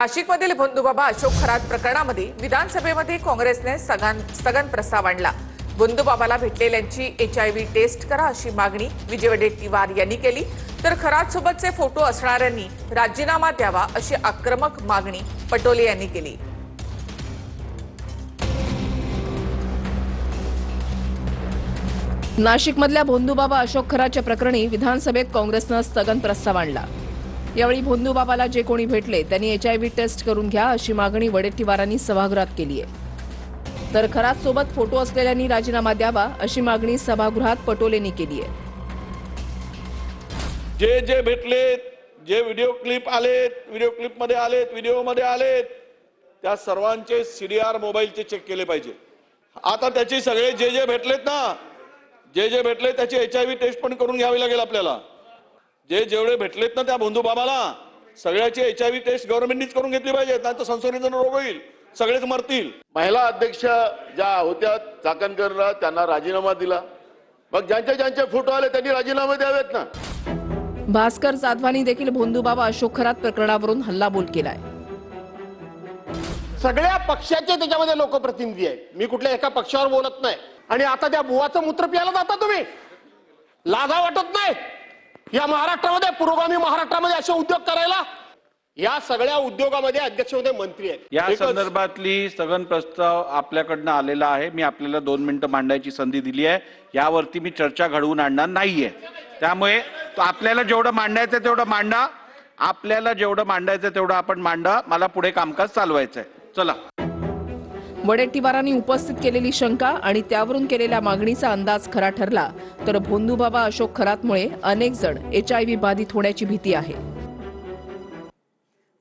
नाशिकमधील भोंदूबाबा अशोक खरात प्रकरणामध्ये विधानसभेमध्ये काँग्रेसने स्थगन प्रस्ताव आणला। भोंदूबाबाला भेटलेल्यांची HIV टेस्ट करा अशी मागणी विजय वडेट्टीवार यांनी केली, तर खरात सोबतचे फोटो असणाऱ्यांनी राजीनामा द्यावा अशी आक्रमक मागणी पटोले यांनी केली। नाशिकमधल्या भोंदूबाबा अशोक खराच्या प्रकरणी विधानसभेत काँग्रेसने स्थगन प्रस्ताव आणला। यावेळी भोंदूबाबाला जे कोणी भेटले त्यांनी HIV टेस्ट करून घ्या अशी मागणी वडेट्टीवारांनी सभागृहात केली आहे, तर खरात सोबत फोटो असलेल्यांनी राजीनामा द्यावा अशी मागणी सभागृहात पटोलेंनी केली आहे। जे जे भेटले, जे व्हिडिओ क्लिप आलेत, व्हिडिओ क्लिपमध्ये आलेत, व्हिडिओमध्ये आलेत, त्या सर्वांचे CDR मोबाईलचे चेक केले पाहिजे। आता त्याची सगळे जे जे भेटलेत ना, जे भेटले त्याची HIV टेस्ट पण करून घ्यावी लागेल आपल्याला। जेवढे भेटलेत ना त्या भोंदूबाबाला सगळ्याची HIV टेस्ट गव्हर्नमेंटनीच करून घेतली पाहिजे, नाहीतर संसर्गजन्य रोग होईल, सगळेच मरतील। महिला अध्यक्ष ज्या होत्या चाकणकरला त्यांना राजीनामा दिला, मग ज्यांचे फोटो आले त्यांनी राजीनामा द्यावेत ना। भास्कर जाधवानी देखील भोंदूबाबा अशोक खरात प्रकरणावरून हल्लाबोल केलाय। सगळ्या पक्षाचे त्याच्यामध्ये लोकप्रतिनिधी आहेत, मी कुठल्या एका पक्षावर बोलत नाही। आणि आता त्या बुवाचं मूत्र प्यायला जाता तुम्ही, लाजा वाटत नाही या महाराष्ट्रामध्ये, पुरोगामी महाराष्ट्रामध्ये असे उद्योग करायला? या सगळ्या उद्योगामध्ये अध्यक्षमध्ये मंत्री आहेत। या संदर्भातली स्थगन प्रस्ताव आपल्याकडनं आलेला आहे। मी आपल्याला 2 मिनिटं मांडायची संधी दिली आहे, यावरती मी चर्चा घडवून आणणार नाहीये। त्यामुळे आपल्याला जेवढं मांडायचं तेवढं मांडा, आपल्याला जेवढं मांडायचं तेवढं आपण मांडा, मला पुढे कामकाज चालवायचंय। चला। वडेट्टीवारांनी उपस्थित केलेली शंका आणि त्यावरून केलेल्या मागणीचा अंदाज खरा ठरला तर भोंदूबाबा अशोक खरातमुळे अनेक जण HIV बाधित होण्याची भीती आहे।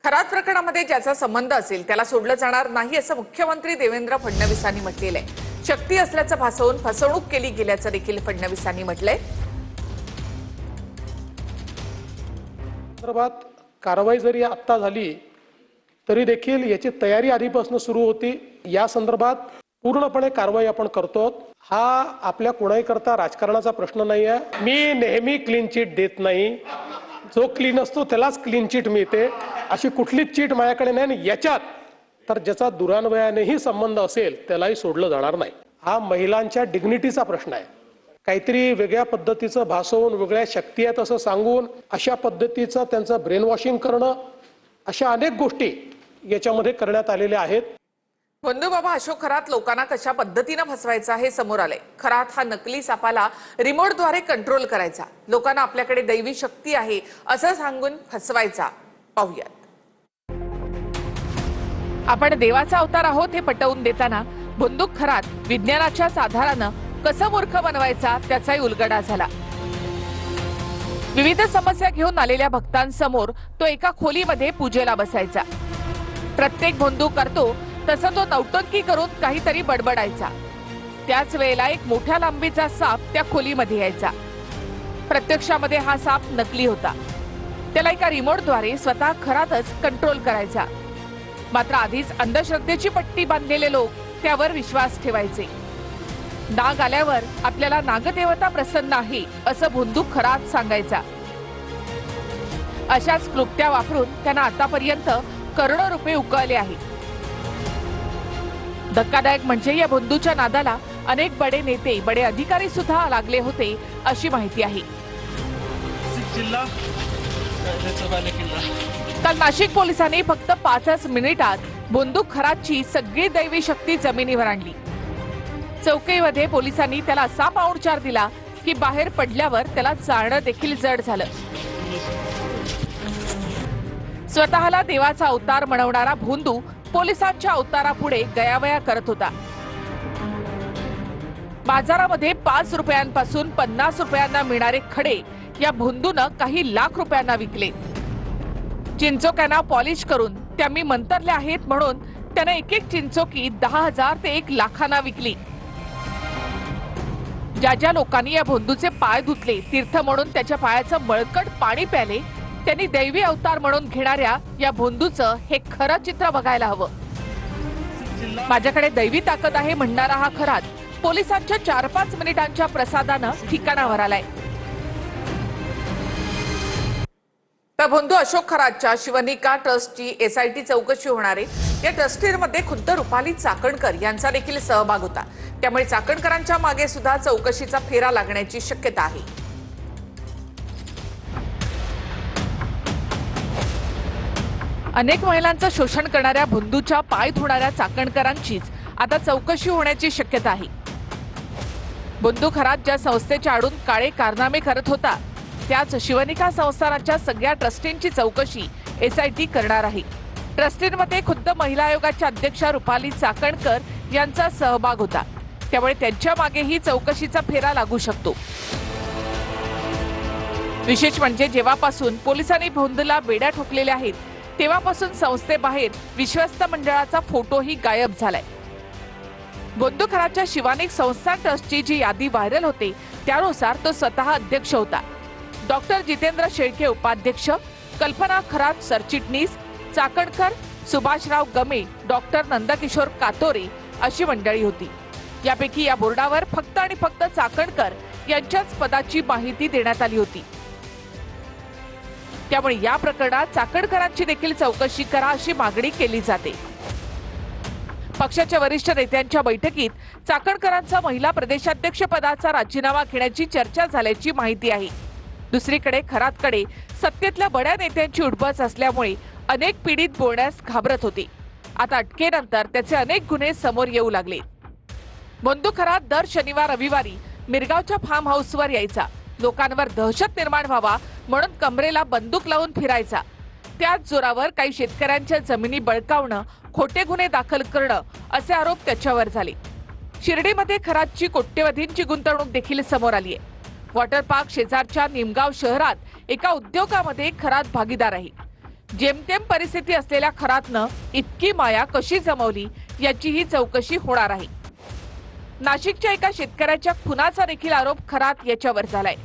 खरात प्रकरणामध्ये ज्याचा संबंध असेल त्याला सोडलं जाणार नाही असं मुख्यमंत्री देवेंद्र फडणवीसांनी म्हटलेलं आहे। शक्ती असल्याचं भासवून फसवणूक केली गेल्याचं देखील फडणवीसांनी म्हटलंय। संदर्भात कारवाई जरी आता झाली तरी देखील याची तयारी आधीपासून सुरू होती। या संदर्भात पूर्णपणे कारवाई आपण करतो। हा आपल्या कोणाही करता राजकारणाचा प्रश्न नाही आहे। मी नेहमी क्लीन चिट देत नाही, जो क्लीन असतो त्यालाच क्लीन चिट मिळते, अशी कुठलीच चिट माझ्याकडे नाही। आणि याच्यात तर ज्याचा दुरान्वयानेही संबंध असेल त्यालाही सोडलं जाणार नाही। हा महिलांच्या डिग्निटीचा प्रश्न आहे। काहीतरी वेगळ्या पद्धतीचं भासवून, वेगळ्या शक्ती आहेत असं सांगून अशा पद्धतीचं त्यांचं ब्रेन वॉशिंग करणं, अशा अनेक गोष्टी याच्यामध्ये करण्यात आलेल्या आहेत। भोंदूबाबा अशोक खरात लोकांना कशा पद्धतीने फसवायचा हे समोर आलंय। खरात हा नकली सापाला रिमोटद्वारे कंट्रोल करायचा, लोकांना आपल्याकडे दैवी शक्ती आहे असं सांगून फसवायचा। पाहूयात। आपण देवाचा अवतार आहोत हे पटवून देताना भोंदूक खरात विज्ञानाच्याच आधारानं कसं मूर्ख बनवायचा त्याचाही उलगडा झाला। विविध समस्या घेऊन आलेल्या भक्तांसमोर तो एका खोलीमध्ये पूजेला बसायचा। प्रत्येक भोंदू करतो तसं तो नौटंकी करून काहीतरी बडबडायचा। त्याच वेळेला एक मोठ्या लांबीचा साप त्या खोलीमध्ये यायचा। प्रत्यक्षामध्ये हा साप नकली होता, त्याला एका रिमोटद्वारे स्वतः खरातच कंट्रोल करायचा। मात्र आधीच अंधश्रद्धेची पट्टी बांधलेले लोक त्यावर विश्वास ठेवायचे। नाग आल्यावर आपल्याला नागदेवता प्रसन्न आहे असं भोंदूक खरात सांगायचा। अशाच क्लुप्त्या वापरून त्यांना आतापर्यंत करोडो रुपये उकळले आहेत। धक्कादायक म्हणजे या भोंदूच्या नादाला अनेक बडे नेते, बडे अधिकारी सुद्धा लागले होते अशी माहिती आहे। काल नाशिक पोलिसांनी फक्त 5 मिनिटात भोंदूक खरातची सगळी दैवी शक्ती जमिनीवर आणली। चौकीमध्ये पोलिसांनी त्याला असा पाहुणचार दिला की बाहेर पडल्यावर त्याला जाणं देखील जड झालं। स्वतःला देवाचा अवतार म्हणवणारा भोंदू पोलिसांच्या अवतारापुढे गयावया करत होता। बाजारामध्ये 5 रुपयांपासून 50 रुपयांना मिळणारे खडे या भोंदूनं काही लाख रुपयांना विकले। चिंचोक्यांना पॉलिश करून त्या मी मंतरल्या आहेत म्हणून त्याने एक चिंचोकी 10,000 ते 1 लाखांना विकली। ज्या लोकांनी या भोंदूचे पाय धुतले, तीर्थ म्हणून त्याच्या पायाचं मळकट पाणी प्याले, त्यांनी दैवी अवतार म्हणून घेणाऱ्या या भोंदूचं हे खरं चित्र बघायला हवं। माझ्याकडे दैवी ताकद आहे म्हणणारा हा खरात पोलिसांच्या 4-5 मिनिटांच्या प्रसादानं ठिकाणावर आलाय। तर बंधू अशोक खरातच्या शिवनिका ट्रस्टची SIT चौकशी होणार आहे। या ट्रस्टीमध्ये खुद्द रुपाली चाकणकर यांचा देखील सहभाग होता, त्यामुळे चाकणकरांच्या मागे सुद्धा चौकशीचा फेरा लागण्याची शक्यता आहे। अनेक महिलांचं शोषण करणाऱ्या बंधूच्या पाय धुणाऱ्या चाकणकरांचीच आता चौकशी होण्याची शक्यता आहे। बंधू खरात ज्या संस्थेच्या आडून काळे कारनामे करत होता, त्याच शिवनिका संस्थानाच्या सगळ्या ट्रस्टींची चौकशी SIT करणार आहे। ट्रस्टींमध्ये खुद्द महिला आयोगाच्या अध्यक्षा रुपाली चाकणकर यांचा सहभाग होता, त्यामुळे त्यांच्या मागेही चौकशीचा फेरा लागू शकतो। विशेष म्हणजे जेव्हापासून पोलिसांनी बंधूला बेड्या ठोकलेल्या आहेत, तेव्हापासून संस्थेबाहेर विश्वस्त मंडळाचा फोटोही गायब झालाय। बंधू खरातच्या शिवानिक संस्थान ट्रस्टची जी यादी व्हायरल होते, त्यानुसार तो स्वतः अध्यक्ष होता। डॉक्टर जितेंद्र शेळके उपाध्यक्ष, कल्पना खरात सरचिटणीस, चाकणकर, सुभाषराव गमे, डॉक्टर नंदकिशोर कातोरे अशी मंडळी होती। यापैकी या बोर्डावर फक्त आणि फक्त चाकणकर यांच्याच पदाची माहिती देण्यात आली होती। त्यामुळे या प्रकरणात चाकणकरांची देखील चौकशी करा अशी मागणी केली जाते। पक्षाच्या वरिष्ठ नेत्यांच्या बैठकीत चाकणकरांचा महिला प्रदेशाध्यक्ष पदाचा राजीनामा घेण्याची चर्चा झाल्याची माहिती आहे। दुसरीकडे खरातकडे सत्तेतल्या बड्या नेत्यांची उडबस असल्यामुळे अनेक पीडित बोलण्यास घाबरत होते। आता अटकेनंतर त्याचे अनेक गुन्हे समोर येऊ लागले। बंधू खरात दर शनिवार रविवारी मिरगावच्या फार्म हाऊसवर यायचा, लोकांवर दहशत निर्माण व्हावा म्हणून कमरेला बंदूक लावून फिरायचा। त्याच जोरावर काही शेतकऱ्यांच्या जमिनी बळकावणं, खोटे गुन्हे दाखल करणं असे आरोप त्याच्यावर झाले। शिर्डीमध्ये खरातची कोट्यवधींची गुंतवणूक देखील समोर आली आहे। वॉटर पार्क शेजारच्या निमगाव शहरात एका उद्योगामध्ये खरात भागीदार आहे। जेमतेम परिस्थिती असलेल्या खरातनं इतकी माया कशी जमवली याची ही चौकशी होणार आहे। नाशिकच्या एका शेतकऱ्याच्या खुनाचा देखील आरोप खरात याच्यावर झालाय।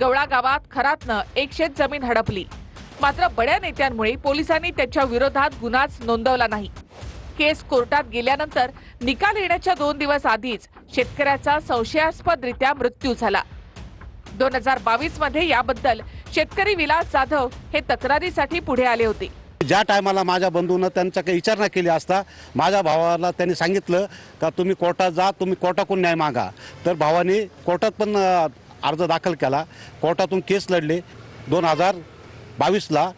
गवळा गावात खरातनं एक शेत जमीन हडपली, मात्र बड्या नेत्यांमुळे पोलिसांनी त्याच्या विरोधात गुन्हाच नोंदवला नाही। केस कोर्टात गेल्यानंतर निकाल येण्याच्या 2 दिवस आधीच शेतकऱ्याचा संशयास्पदरित्या मृत्यू झाला। 2022 मध्ये याबद्दल शेतकरी विलास जाधव हे तक्रारीसाठी पुढे आले होते। ज्या टायमाला माझ्या बंधूनं त्यांचा काही विचारणा केली असता माझ्या भावाला त्यांनी सांगितलं का तुम्ही कोर्टात जा, तुम्ही कोर्टाकडून न्याय मागा। तर भावाने कोर्टात पण अर्ज दाखल केला, कोर्टातून केस लढले। 2022ला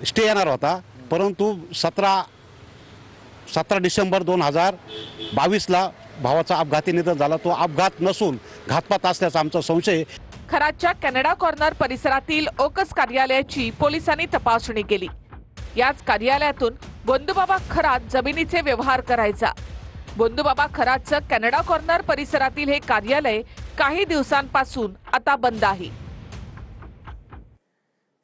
स्टे येणार होता, परंतु 17 डिसेंबर 2022ला भावाचा अपघाती निधन झाला। तो अपघात नसून घातपात असल्याचा आमचा संशय। खरातच्या कॅनडा कॉर्नर परिसरातील ओकस कार्यालयाची पोलिसांनी तपासणी केली। याच कार्यालयातून बंधूबाबा खरात जमिनीचे व्यवहार करायचा। बंधूबाबा खरातचं कॅनडा कॉर्नर परिसरातील हे कार्यालय काही दिवसांपासून आता बंद आहे।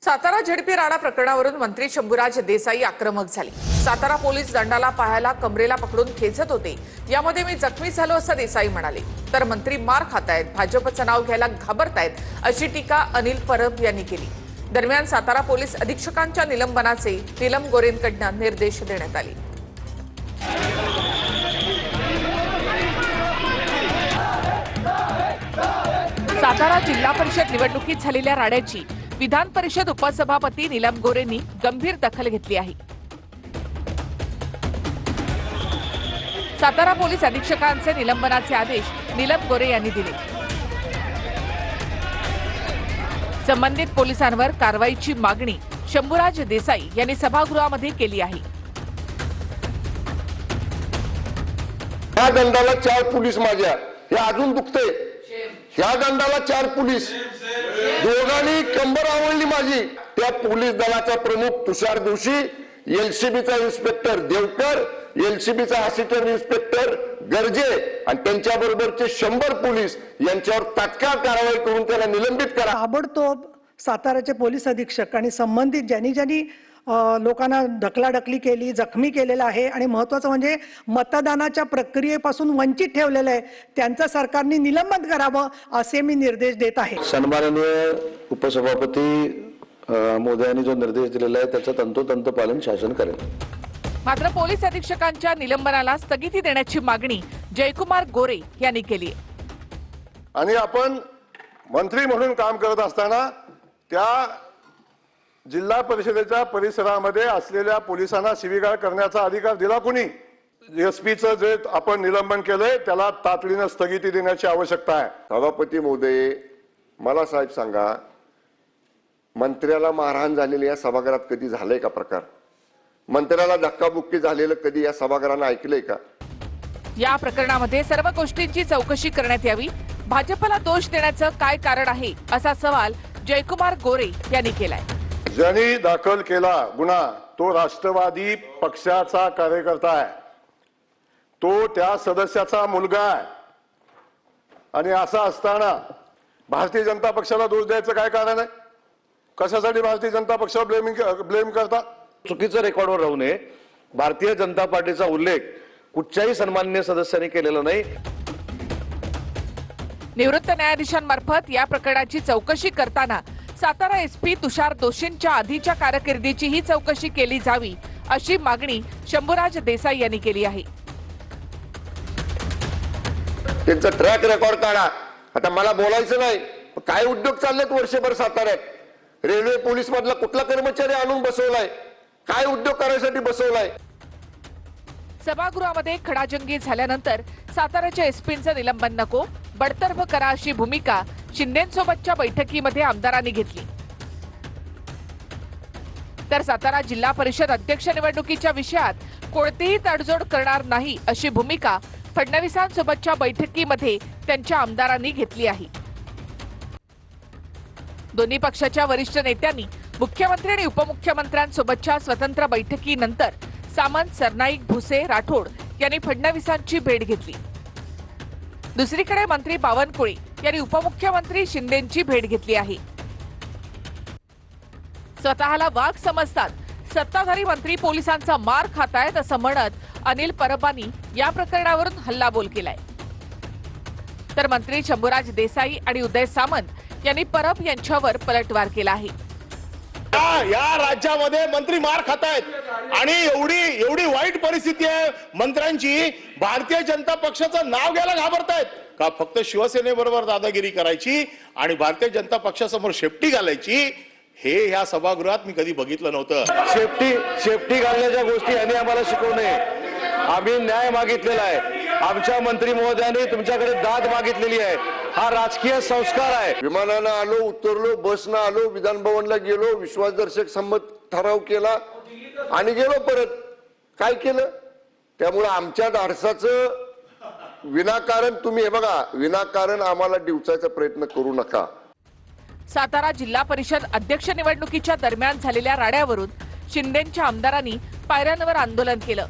सातारा झेडपी राणा प्रकरणावरून मंत्री शंभूराज देसाई आक्रमक झाले। सातारा पोलीस दंडाला पायाला कमरेला पकडून खेचत होते, यामध्ये मी जखमी झालो असं देसाई म्हणाले। तर मंत्री मार खातायत, भाजपचं नाव घ्यायला घाबरतायत अशी टीका अनिल परब यांनी केली। दरम्यान सातारा पोलीस अधीक्षकांच्या निलंबनाचे नीलम गोरेंकडून निर्देश देण्यात आले। सातारा जिल्हा परिषद निवडणुकीत झालेल्या राड्याची विधान परिषद उपसभापती नीलम गोरेंनी गंभीर दखल घेतली आहे। सातारा पोलीस अधीक्षकांचे निलंबनाचे आदेश नीलम गोरे यांनी दिले। संबंधित पोलिसांवर कारवाईची मागणी शंभूराज देसाई यांनी सभागृहामध्ये केली आहे। या दंडाला 4 पोलीस माझ्या, हे अजून दुखते। ह्या दंडाला 4 पोलीस, दोघांनी कंबर आवळली माझी। त्या पोलीस दलाचा प्रमुख तुषार जोशी, LCBचा इन्स्पेक्टर देवकर, LCBचा असिस्टंट इन्स्पेक्टर गर्जे आणि त्यांच्या बरोबरचे 100 पोलीस यांच्यावर तात्काळ कारवाई करून त्याला निलंबित करा। ताबडतोब साताराचे पोलीस अधीक्षक आणि संबंधित ज्यांनी लोकांना ढकलाढकली केली, जखमी केलेला आहे आणि महत्त्वाचं म्हणजे मतदानाच्या प्रक्रियेपासून वंचित ठेवलेलं आहे, त्यांचं सरकारने निलंबन करावं असे मी निर्देश देत आहे। सन्माननीय उपसभापती मोदयांनी जो निर्देश दिलेला आहे त्याचं तंतोतंत पालन शासन करेल। मात्र पोलीस अधीक्षकांच्या निलंबनाला स्थगिती देण्याची मागणी जयकुमार गोरे यांनी केली। आणि आपण मंत्री म्हणून काम करत असताना त्या जिल्हा परिषदेच्या परिसरामध्ये असलेल्या पोलिसांना शिवीगाळ करण्याचा अधिकार दिला कोणी? एसपीचं जे आपण निलंबन केलंय त्याला तातडीनं स्थगिती देण्याची आवश्यकता आहे. सभापती महोदय, मला साहेब सांगा, मंत्र्याला मारहाण झालेली या सभागृहात कधी झालंय का प्रकार? मंत्र्याला धक्काबुक्की झालेलं कधी या सभागृहानं ऐकलंय का? या प्रकरणामध्ये सर्व गोष्टींची चौकशी करण्यात यावी. भाजपला दोष देण्याचं काय कारण आहे असा सवाल जयकुमार गोरे यांनी केलाय. ज्यांनी दाखल केला गुन्हा तो राष्ट्रवादी पक्षाचा कार्यकर्ता आहे, तो त्या सदस्याचा मुलगा आहे. आणि असं असताना भारतीय जनता पक्षाला दोष द्यायचं काय कारण आहे? कशासाठी भारतीय जनता पक्षावर ब्लेम करता? चुकीचं रेकॉर्डवर राहू नये. भारतीय जनता पार्टीचा उल्लेख कुठच्याही सन्माननीय सदस्यांनी केलेला नाही. निवृत्त न्यायाधीशांमार्फत या प्रकरणाची चौकशी करताना सातारा एसपी तुषार दोशींच्या आधीच्या कारकिर्दीचीही चौकशी केली जावी अशी मागणी शंभूराज देसाई यांनी केली आहे. त्यांचं ट्रॅक रेकॉर्ड काढा. आता मला बोलायचं नाही, काय उद्योग चाललेत वर्षभर साताऱ्यात? रेल्वे पोलीस मधला कुठला कर्मचारी आणून बसवलाय? काय उद्योग करायसाठी बसवलाय? सभागृहामध्ये खडाजंगी झाल्यानंतर साताऱ्याच्या एसपींचं निलंबन नको, बडतर्फ करा अशी भूमिका शिंदेंसोबतच्या बैठकीमध्ये आमदारांनी घेतली. तर सातारा जिल्हा परिषद अध्यक्ष निवडणुकीच्या विषयात कोणतीही तडजोड करणार नाही अशी भूमिका फडणवीसांसोबतच्या बैठकीमध्ये त्यांच्या आमदारांनी घेतली आहे. दोन्ही पक्षाच्या वरिष्ठ नेत्यांनी मुख्यमंत्री आणि उपमुख्यमंत्र्यांसोबतच्या स्वतंत्र बैठकीनंतर सामंत, सरनाईक, भुसे, राठोड यांनी फडणवीसांची भेट घेतली. दुसरीकडे मंत्री बावनकुळे यांनी उपमुख्यमंत्री शिंदेंची भेट घेतली आहे. स्वतःला वाघ समजतात, सत्ताधारी मंत्री पोलिसांचा मार खातायत असं म्हणत अनिल परबांनी या प्रकरणावरून हल्लाबोल केलाय. तर मंत्री शंभूराज देसाई आणि उदय सामंत यांनी परब यांच्यावर पलटवार केला आहे. या राज्यामध्ये मंत्री मार खातायत आणि एवढी वाईट परिस्थिती आहे मंत्र्यांची, भारतीय जनता पक्षाचं नाव घ्यायला घाबरतायत का? फक्त शिवसेनेबरोबर दादागिरी करायची आणि भारतीय जनता पक्षासमोर शेपटी घालायची, हे ह्या सभागृहात मी कधी बघितलं नव्हतं. शेपटी घालण्याच्या गोष्टी यांनी आम्हाला शिकवू नये. आम्ही न्याय मागितलेला आहे. आमच्या मंत्री महोदयांनी तुमच्याकडे दाद मागितलेली आहे. हा राजकीय संस्कार आहे. विमानानं आलो, उतरलो, बसनं आलो, विधान भवनला गेलो, विश्वासदर्शक संमत ठराव केला आणि गेलो परत. काय केलं? त्यामुळे आमच्या धाडसाचं विनाकारण तुम्ही, हे बघा, विनाकारण आम्हाला डिवचायचा प्रयत्न करू नका. सातारा जिल्हा परिषद अध्यक्ष निवडणुकीच्या दरम्यान झालेल्या राड्यावरून शिंदेंच्या आमदारांनी पायऱ्यांवर आंदोलन केलं.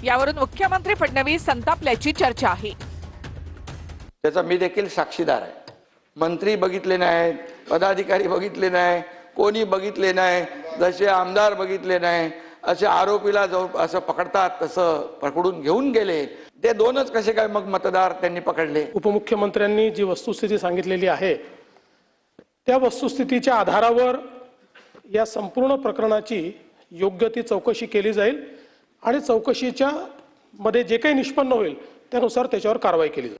यावरून मुख्यमंत्री फडणवीस संतापल्याची चर्चा आहे. त्याचा मी देखील साक्षीदार आहे. मंत्री बघितले नाहीत, पदाधिकारी बघितले नाही, कोणी बघितले नाही, जसे आमदार बघितले नाही, असे आरोपीला जो असं पकडतात तसं पकडून घेऊन गेले. ते दोनच कसे काय मग मतदार त्यांनी पकडले? उपमुख्यमंत्र्यांनी जी वस्तुस्थिती सांगितलेली आहे त्या वस्तुस्थितीच्या आधारावर या संपूर्ण प्रकरणाची योग्य ती चौकशी केली जाईल आणि चौकशीच्या मध्ये जे काही निष्पन्न होईल त्यानुसार त्याच्यावर कारवाई केली जाईल.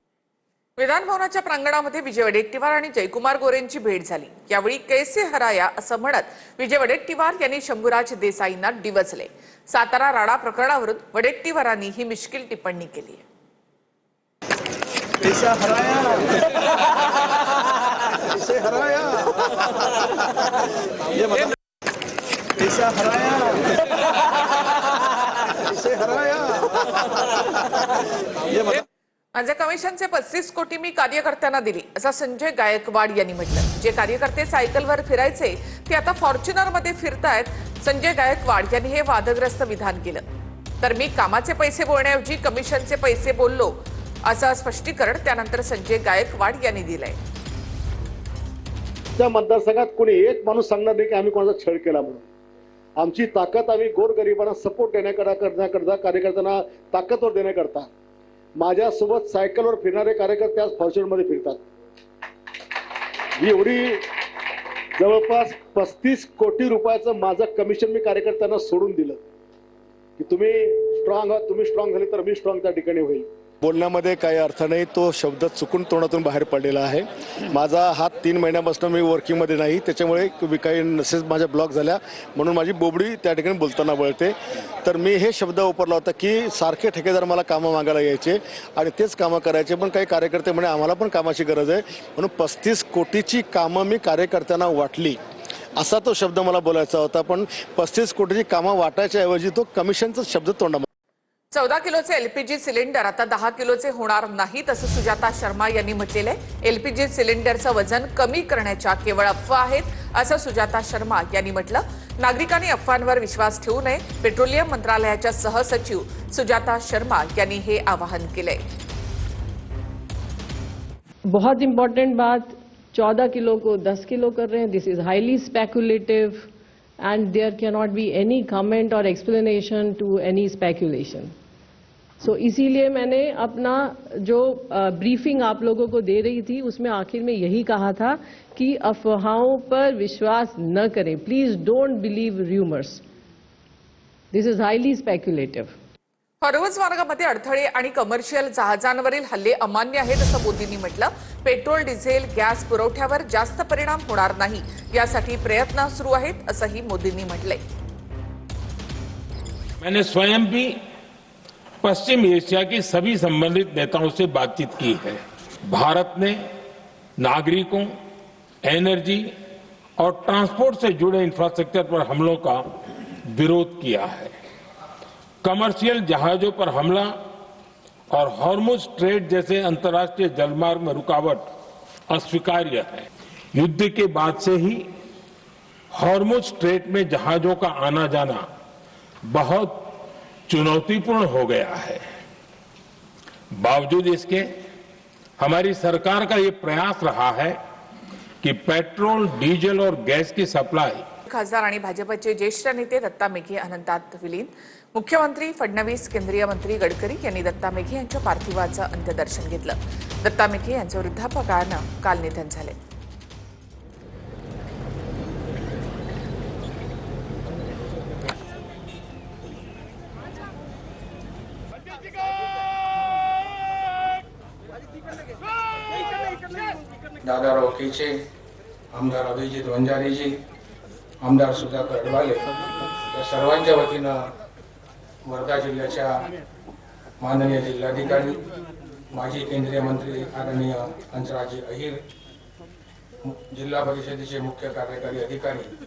विधान भवनाच्या प्रांगणामध्ये विजय वडेट्टीवार आणि जयकुमार गोरेंची भेट झाली. यावेळी कैसे हराया असं म्हणत विजय वडेट्टीवार यांनी शंभूराज देसाईंना डिवचले. सातारा राडा प्रकरणावरून वडेट्टीवारांनी ही मिश्किल टिप्पणी केली आहे. माझ्या कमिशनचे 35 कोटी मी कार्यकर्त्यांना दिली असं संजय गायकवाड यांनी म्हटलं. जे कार्यकर्ते सायकलवर फिरायचे ते आता फॉर्च्युनर मध्ये फिरतायत. संजय गायकवाड यांनी हे वादग्रस्त विधान केलं. तर मी कामाचे पैसे बोलण्याऐवजी कमिशनचे पैसे बोललो असं स्पष्टीकरण त्यानंतर संजय गायकवाड यांनी दिलंय. त्या मतदारसंघात कोणी एक माणूस सांगणार नाही की आम्ही कोणाचा छळ केला म्हणून. आमची ताकद आम्ही गोरगरिबांना सपोर्ट करण्याकरता कार्यकर्त्यांना ताकदवर देण्याकरता माझ्यासोबत सायकलवर फिरणारे कार्यकर्ते आज फॉर्च्युनरमध्ये फिरतात. एवढी जवळपास 35 कोटी रुपयाचं माझं कमिशन मी कार्यकर्त्यांना सोडून दिलं की तुम्ही स्ट्रॉंग आहात, तुम्ही स्ट्रॉंग झाले तर मी स्ट्रॉंग त्या ठिकाणी होईल. बोलण्यामध्ये काही अर्थ नाही, तो शब्द चुकून तोंडातून बाहेर पडलेला आहे. माझा हात 3 महिन्यापासून मी वर्किंगमध्ये नाही, त्याच्यामुळे काही मेसेज माझ्या ब्लॉक झाल्या, म्हणून माझी बोबडी त्या ठिकाणी बोलताना वळते. तर मी हे शब्द वापरला होता की सारखे ठेकेदार मला कामं मागायला यायचे आणि तेच कामं करायचे, पण काही कार्यकर्ते म्हणे आम्हाला पण कामाची गरज आहे, म्हणून 35 कोटीची कामं मी कार्यकर्त्यांना वाटली, असा तो शब्द मला बोलायचा होता. पण 35 कोटीची कामं वाटायच्या ऐवजी तो कमिशनचा शब्द तोंडा 14 किलोचे एलपीजी सिलेंडर आता 10 किलोचे होणार नाहीत असं सुजाता शर्मा यांनी म्हटलेलं आहे. एलपीजी सिलेंडरचं वजन कमी करण्याच्या केवळ अफवा आहेत असं सुजाता शर्मा यांनी म्हटलं. नागरिकांनी अफवांवर विश्वास ठेवू नये. पेट्रोलियम मंत्रालयाच्या सहसचिव सुजाता शर्मा यांनी हे आवाहन केलंय. बहुत इंपॉर्टेंट बात, 14 किलो को 10 किलो कर रहे हैं. This is highly speculative and there cannot be any comment or explanation to any speculation. So इसीलिए मैंने अपना जो ब्रीफिंग आप लोगों को दे रही थी उसमें आखिर में यही कहा था कि अफवाहों पर विश्वास न करें. Please don't believe rumours. This is highly speculative. Hormuz मार्गामध्ये अडथळे आणि कमर्शियल जहाजांवरील हल्ले अमान्य आहेत असं मोदींनी म्हटलं. पेट्रोल, डिझेल, गॅस पुरवठ्यावर जास्त परिणाम होणार नाही यासाठी प्रयत्न सुरू आहेत असंही मोदींनी म्हटलंय. मैंने स्वयं भी पश्चिम एशिया के सभी संबंधित नेताओं से बातचीत की है. भारत ने नागरिकों, एनर्जी और ट्रांसपोर्ट से जुड़े इंफ्रास्ट्रक्चर पर हमलों का विरोध किया है. कमर्शियल जहाजों पर हमला और हॉर्मुझ स्ट्रेट जैसे अंतर्राष्ट्रीय जलमार्ग में रुकावट अस्वीकार्य है. युद्ध के बाद से ही हॉर्मुझ स्ट्रेट में जहाजों का आना जाना बहुत चुनौतीपूर्ण हो गया है. बावजूद इसके हमारी सरकार का ये प्रयास रहा है कि पेट्रोल, डीजल और गैस की सप्लाई. खासदार आणि भाजपचे ज्येष्ठ नेते दत्ता मेघे अनंतात विलीन. मुख्यमंत्री फडणवीस, केंद्रीय मंत्री गडकरी यांनी दत्ता मेघे यांच्या पार्थिवाचं अंत्यदर्शन घेतलं. दत्ता मेघे यांचं वृद्धापकाळानं काल निधन झाले. दादा रोकेचे, आमदार अभिजित वंजारीजी, आमदार सुधाकर अडवाले या सर्वांच्या वतीनं वर्धा जिल्ह्याच्या माननीय जिल्हाधिकारी, माजी केंद्रीय मंत्री आदरणीय हंसराज अहिर, जिल्हा परिषदेचे मुख्य कार्यकारी अधिकारी